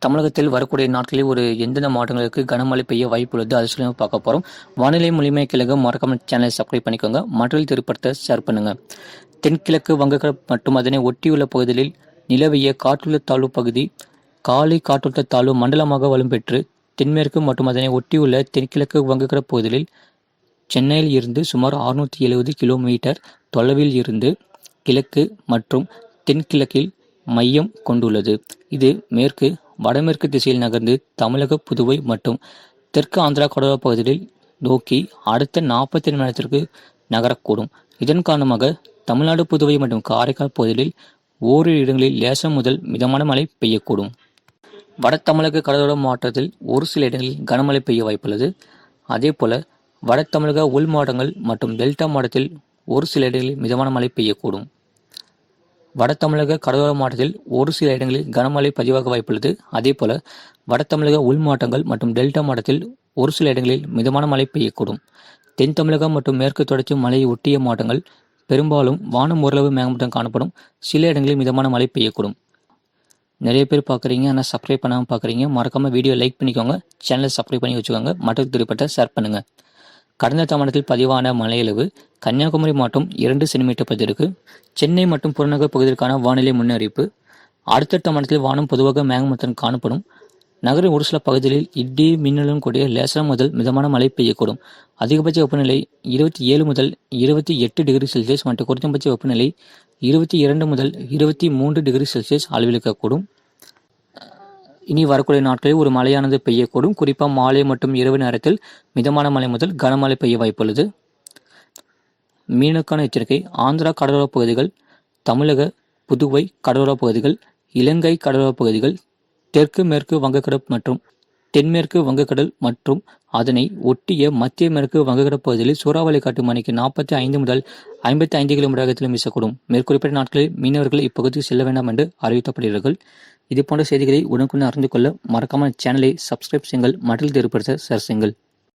தமிழகத்தில் வரக்கூடிய நாட்களில் எந்தெந்த மாவட்டங்களுக்கு கனமழை பெய்ய வாய்ப்புள்ளது அதை சொல்லி பார்க்க போகிறோம். வானிலை மூலியமை கிழங்கு மறக்காம சேனலை சப்ஸ்கிரைப் பண்ணிக்கோங்க. மற்றொரு திருப்பத்தை ஷேர் பண்ணுங்க. தென்கிழக்கு வங்கக்கடல் மற்றும் அதனை ஒட்டியுள்ள பகுதிகளில் நிலவிய காற்றழுத்த தாழ்வு பகுதி காலை காற்றழுத்த தாழ்வு மண்டலமாக வலுப்பெற்று தென்மேற்கு மற்றும் அதனை ஒட்டியுள்ள தென்கிழக்கு வங்கக்கடல் பகுதிகளில் சென்னையில் இருந்து சுமார் 670 கிலோமீட்டர் தொலைவில் இருந்து கிழக்கு மற்றும் தென்கிழக்கில் மையம் கொண்டுள்ளது. இது மேற்கு வடமேற்கு திசையில் நகர்ந்து தமிழக, புதுவை மற்றும் தெற்கு ஆந்திரா கடலோர பகுதிகளில் நோக்கி அடுத்த 42 மணி நேரத்திற்கு நகரக்கூடும். இதன் காரணமாக தமிழ்நாடு, புதுவை மற்றும் காரைக்கால் பகுதிகளில் ஓரிரு இடங்களில் லேசான முதல் மிதமான மழை பெய்யக்கூடும். வட தமிழக கடலோர மாவட்டத்தில் ஒரு சில இடங்களில் கனமழை பெய்ய வாய்ப்புள்ளது. அதேபோல வட தமிழக உள் மாவட்டங்கள் மற்றும் டெல்டா மாவட்டத்தில் ஒரு சில இடங்களில் மிதமான மழை பெய்யக்கூடும். வட தமிழக கடலோர மாவட்டத்தில் ஒரு சில இடங்களில் கனமழை பதிவாக வாய்ப்புள்ளது. அதேபோல வட தமிழக உள் மாவட்டங்கள் மற்றும் டெல்டா மாவட்டத்தில் ஒரு சில இடங்களில் மிதமான மழை பெய்யக்கூடும். தென் தமிழகம் மற்றும் மேற்கு தொடர்ச்சி மலையை ஒட்டிய மாவட்டங்கள் பெரும்பாலும் வானம் ஓரளவு மேகமூட்டம் காணப்படும். சில இடங்களில் மிதமான மழை பெய்யக்கூடும். நிறைய பேர் பார்க்குறீங்க, ஆனால் சப்ஸ்கிரைப் பண்ணாமல் பார்க்குறீங்க. மறக்காமல் வீடியோ லைக் பண்ணிக்கோங்க, சேனலை சப்ஸ்கிரைப் பண்ணி வச்சுக்கோங்க, மற்ற திருப்பத்தை ஷேர் பண்ணுங்கள். கடந்த தமிழகத்தில் பதிவான மழையளவு கன்னியாகுமரி மாவட்டம் 2 சென்டிமீட்டர் பதிவிற்கு. சென்னை மற்றும் புறநகர் பகுதிகளுக்கான வானிலை முன்னறிவிப்பு. அடுத்தடுத்த மாவட்டத்தில் வானம் பொதுவாக மேகமூட்டம் காணப்படும். நகரின் ஒரு சில பகுதிகளில் இடி மின்னலுடன் கூடிய லேசான முதல் மிதமான மழை பெய்யக்கூடும். அதிகபட்ச வெப்பநிலை 27 முதல் 28 டிகிரி செல்சியஸ் மற்றும் குறைந்தபட்ச வெப்பநிலை 22 முதல் 23 டிகிரி செல்சியஸ் அளவிருக்கக்கூடும். இனி வரக்கூடிய நாட்களில் ஒரு மழையானது பெய்யக்கூடும். குறிப்பாக மாலை மற்றும் இரவு நேரத்தில் மிதமான மழை முதல் கனமழை பெய்ய வாய்ப்புள்ளது. மீனுக்கான எச்சரிக்கை. ஆந்திரா கடலோர பகுதிகள், தமிழக, புதுவை கடலோர பகுதிகள், இலங்கை கடலோர பகுதிகள், தெற்கு மேற்கு வங்கக்கடல் மற்றும் தென்மேற்கு வங்கக்கடல் மற்றும் அதனை ஒட்டிய மத்திய மேற்கு வங்கக்கடல் பகுதிகளில் சூறாவளி காற்று மணிக்கு 45 முதல் 55 கிலோமீட்டர் வேகத்திலும் வீசக்கூடும். மேற்குறிப்பிட்ட நாட்களில் மீனவர்கள் இப்பகுதிக்கு செல்ல வேண்டாம் என்று அறிவிக்கப்படுகிறார்கள். இது போன்ற செய்திகளை உடனுக்குடன் அறிந்து கொள்ள மறக்காமல் சேனலை சப்ஸ்கிரைப் செய்யுங்கள், மற்றொரு திருப்பத்தை ஷேர் செய்யுங்கள்.